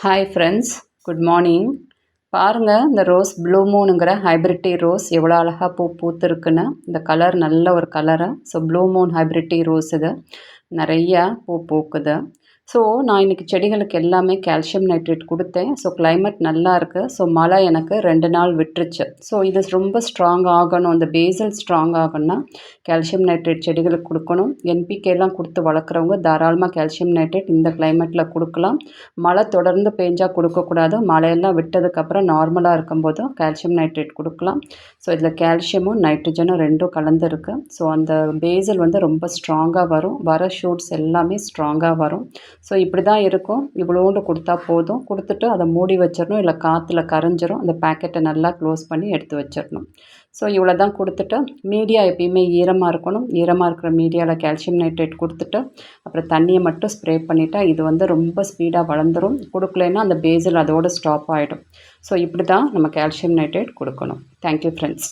Hi friends, good morning. பாருங்கள், இந்த rose blue மூனுங்கிற ஹைப்ரிட் டீ ரோஸ் எவ்வளோ அழகாக பூத்துருக்குன்னு. இந்த கலர் நல்ல ஒரு colour. So blue moon hybrid tea rose இது நிறையா பூக்குது. ஸோ நான் இன்றைக்கி செடிகளுக்கு எல்லாமே கால்சியம் நைட்ரேட் கொடுத்தேன். ஸோ கிளைமேட் நல்லா இருக்குது. ஸோ மழை எனக்கு 2 நாள் விட்டுருச்சு. ஸோ இது ரொம்ப ஸ்ட்ராங் ஆகணும், இந்த பேசல் ஸ்ட்ராங் ஆகணும்னா கால்சியம் நைட்ரேட் செடிகளுக்கு கொடுக்கணும். என்பிகேலாம் கொடுத்து வளர்க்குறவங்க தாராளமாக கால்சியம் நைட்ரேட் இந்த கிளைமேட்டில் கொடுக்கலாம். மழை தொடர்ந்து பெஞ்சால் கொடுக்கக்கூடாது. மழையெல்லாம் விட்டதுக்கப்புறம் நார்மலாக இருக்கும்போது கால்சியம் நைட்ரேட் கொடுக்கலாம். ஸோ இதில் கால்சியமும் நைட்ரஜனும் ரெண்டும் கலந்துருக்கு. ஸோ அந்த பேசல் ரொம்ப ரொம்ப வர ஷூட்ஸ் எல்லாமே ஸ்ட்ராங்காக வரும். ஸோ இப்படி தான் இருக்கும். இவ்வளோண்டு கொடுத்தா போதும். கொடுத்துட்டு அதை மூடி வச்சிடணும், இல்லை காற்றுல கரைஞ்சிரும். அந்த பேக்கெட்டை நல்லா க்ளோஸ் பண்ணி எடுத்து வச்சிடணும். ஸோ இவ்வளோ தான் கொடுத்துட்டு, மீடியா எப்பயுமே ஈரமாக இருக்கணும். ஈரமாக இருக்கிற மீடியாவில் கால்சியம் நைட்ரேட் கொடுத்துட்டு அப்புறம் தண்ணியை மட்டும் ஸ்ப்ரே பண்ணிட்டா இது ரொம்ப ஸ்பீடாக வளர்ந்துடும். கொடுக்கலைன்னா அந்த பேசல் அதோடு ஸ்டாப் ஆகிடும். ஸோ இப்படி தான் நம்ம கால்சியம் நைட்ரேட் கொடுக்கணும். Thank you friends.